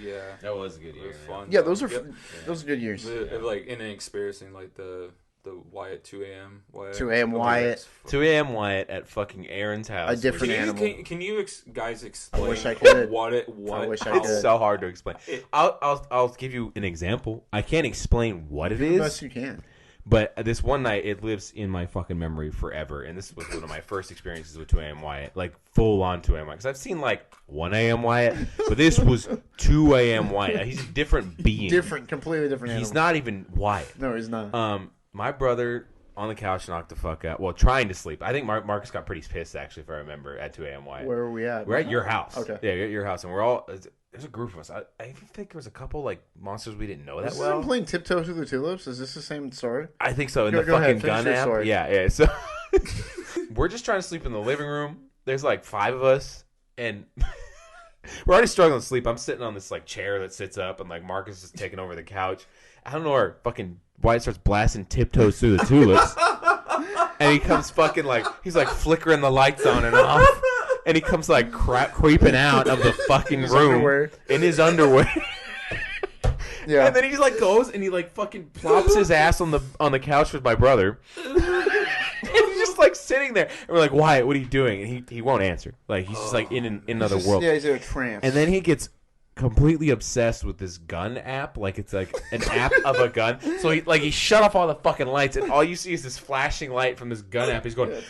Yeah, that was a good year. It was fun. Yeah, those are good years. Like and experiencing like the Wyatt 2 a.m. Wyatt. 2 a.m. Wyatt. 2 a.m. Wyatt at fucking Aaron's house. A different animal. Can you guys explain? I wish I could. What? I wish I could. It's so hard to explain. I'll give you an example. I can't explain what it is. The best you can. But this one night, it lives in my fucking memory forever. And this was one of my first experiences with 2 a.m. Wyatt. Like, full on 2 a.m. Wyatt. Because I've seen, like, 1 a.m. Wyatt. But this was 2 a.m. Wyatt. He's a different being. Completely different animal. He's not even Wyatt. No, he's not. My brother on the couch knocked the fuck out. Well, trying to sleep. I think Marcus got pretty pissed, actually, if I remember, at 2 a.m. Wyatt. Where are we at? We're at your house. Okay. Yeah, we're at your house. And we're all... There's a group of us. I even think there was a couple like monsters we didn't know that well. Is this playing Tiptoe Through the Tulips? Is this the same story? I think so. In Go the fucking ahead, gun app. story. Yeah. So we're just trying to sleep in the living room. There's like 5 of us, and we're already struggling to sleep. I'm sitting on this like chair that sits up, and like Marcus is taking over the couch. I don't know where fucking Wyatt starts blasting Tiptoes Through the Tulips, and he comes fucking like he's like flickering the lights on and off. And he comes like creeping out of the fucking room in his underwear. Yeah. And then he like goes and he like fucking plops his ass on the couch with my brother. And he's just like sitting there. And we're like, Wyatt, what are you doing? And he won't answer. Like he's just like in another world. Yeah, he's in a trance. And then he gets completely obsessed with this gun app. Like it's like an app of a gun. So he shut off all the fucking lights and all you see is this flashing light from this gun app. He's going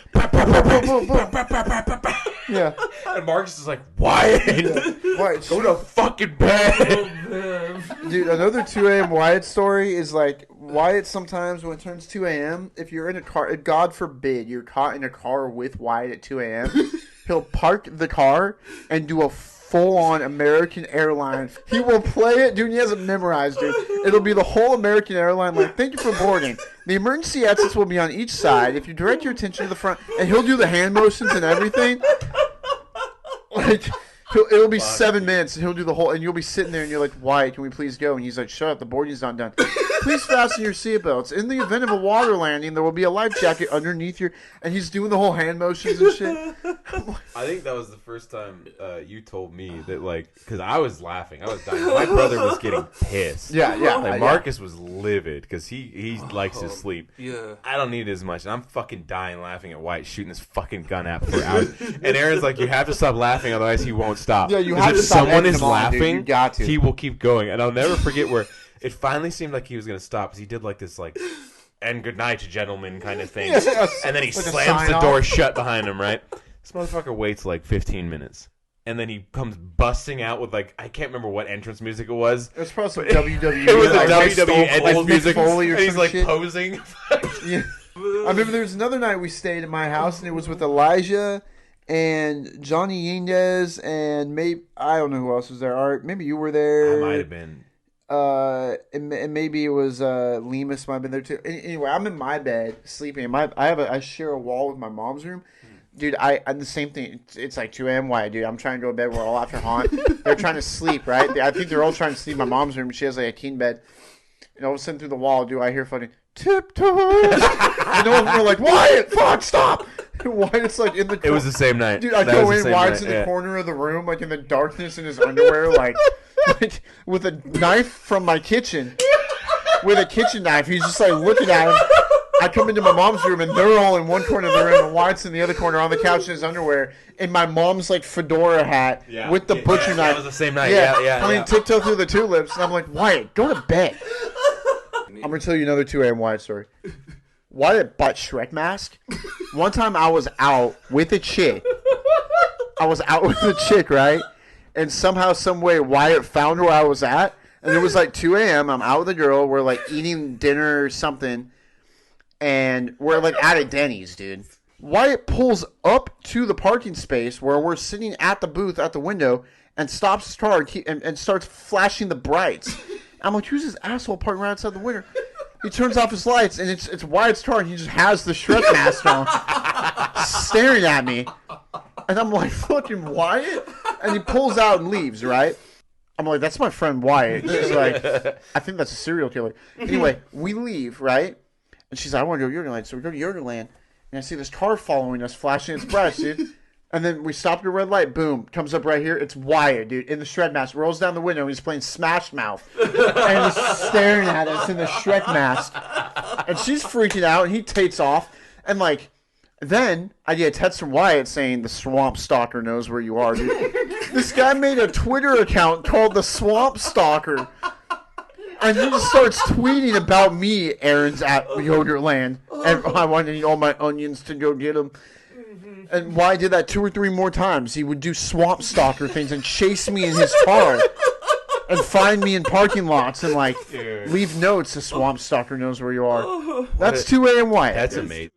yeah. And Marcus is like, Wyatt, Wyatt, go to fucking bed. Dude, another 2 a.m. Wyatt story is like Wyatt sometimes when it turns 2 a.m. if you're in a car, God forbid you're caught in a car with Wyatt at 2 a.m. He'll park the car and do a full-on American airline. He will play it, dude. He has it memorized, dude. It'll be the whole American airline. Like, thank you for boarding. The emergency exits will be on each side. If you direct your attention to the front, and he'll do the hand motions and everything. Like, it'll be 7 minutes, and he'll do the whole. And you'll be sitting there, and you're like, "Why? Can we please go?" And he's like, "Shut up. The boarding's not done. Please fasten your seatbelts. In the event of a water landing, there will be a life jacket underneath your." And he's doing the whole hand motions and shit. I think that was the first time you told me that, like, because I was laughing, I was dying. My brother was getting pissed. Yeah. Like Marcus was livid because he likes his sleep. Yeah. I don't need it as much, and I'm fucking dying laughing at Wyatt shooting this fucking gun app for hours. And Aaron's like, "You have to stop laughing, otherwise he won't stop." Yeah, you have to if stop someone egging is him on, dude. laughing, You got to. he will keep going. And I'll never forget where it finally seemed like he was gonna stop because he did like this like "and good night, gentlemen" kind of thing, and then he Like a slams the sign-off. door shut behind him. Right, this motherfucker waits like 15 minutes. And then he comes busting out with like I can't remember what entrance music it was. It was probably some WWE. It was like a WWE entrance Mick music, Foley or and he's some like shit. posing. Yeah. I remember there was another night we stayed at my house, and it was with Elijah and Johnny Yinez, and maybe I don't know who else was there. Art, maybe you were there. I might have been. And maybe it was Lemus might have been there too. Anyway, I'm in my bed sleeping. I share a wall with my mom's room. Dude, I'm the same thing. It's like 2 a.m. Why, dude? I'm trying to go to bed. We're all after haunt. They're trying to sleep, right? I think they're all trying to sleep in my mom's room. She has like a king bed. And all of a sudden through the wall, dude, I hear fucking tiptoes. And all of them are like, Wyatt, fuck, stop. And Wyatt's like in the corner. It was the same night. Dude, I That go was the in, same Wyatt's night, in the yeah. corner of the room, like in the darkness in his underwear, like with a knife from my kitchen. With a kitchen knife. He's just like looking at him. I come into my mom's room, and they're all in one corner of the room, and Wyatt's in the other corner on the couch in his underwear, in my mom's like fedora hat with the butcher knife. That was the same night. Yeah. Playing Tiptoe Through the Tulips, and I'm like, Wyatt, go to bed. I'm gonna tell you another 2 a.m. Wyatt story. Wyatt bought Shrek mask. One time I was out with a chick. Right? And somehow, some way, Wyatt found where I was at, and it was like 2 a.m. I'm out with a girl. We're like eating dinner or something. And we're like at a Denny's, dude. Wyatt pulls up to the parking space where we're sitting at the booth at the window and stops his car and starts flashing the brights. I'm like, who's this asshole parking right outside the window? He turns off his lights, and it's Wyatt's car, and he just has the Shrek mask on, staring at me. And I'm like, fucking Wyatt? And he pulls out and leaves, right? I'm like, that's my friend Wyatt. She's like, I think that's a serial killer. Anyway, we leave, right? And she's like, I want to go to Yogurtland. So we go to Yogurtland, and I see this car following us, flashing its brights, dude. And then we stopped at a red light. Boom. Comes up right here. It's Wyatt, dude, in the Shrek mask. Rolls down the window. He's playing Smash Mouth. And he's staring at us in the Shrek mask. And she's freaking out. And he takes off. And, like, then I get a text from Wyatt saying the Swamp Stalker knows where you are, dude. This guy made a Twitter account called the Swamp Stalker. And he just starts tweeting about me, Aaron's at Yogurtland. And I want to eat all my onions to go get them. And Wyatt did that 2 or 3 more times. He would do Swamp Stalker things and chase me in his car. And find me in parking lots and, like, leave notes. The Swamp Stalker knows where you are. That's 2 a.m. Wyatt. That's amazing.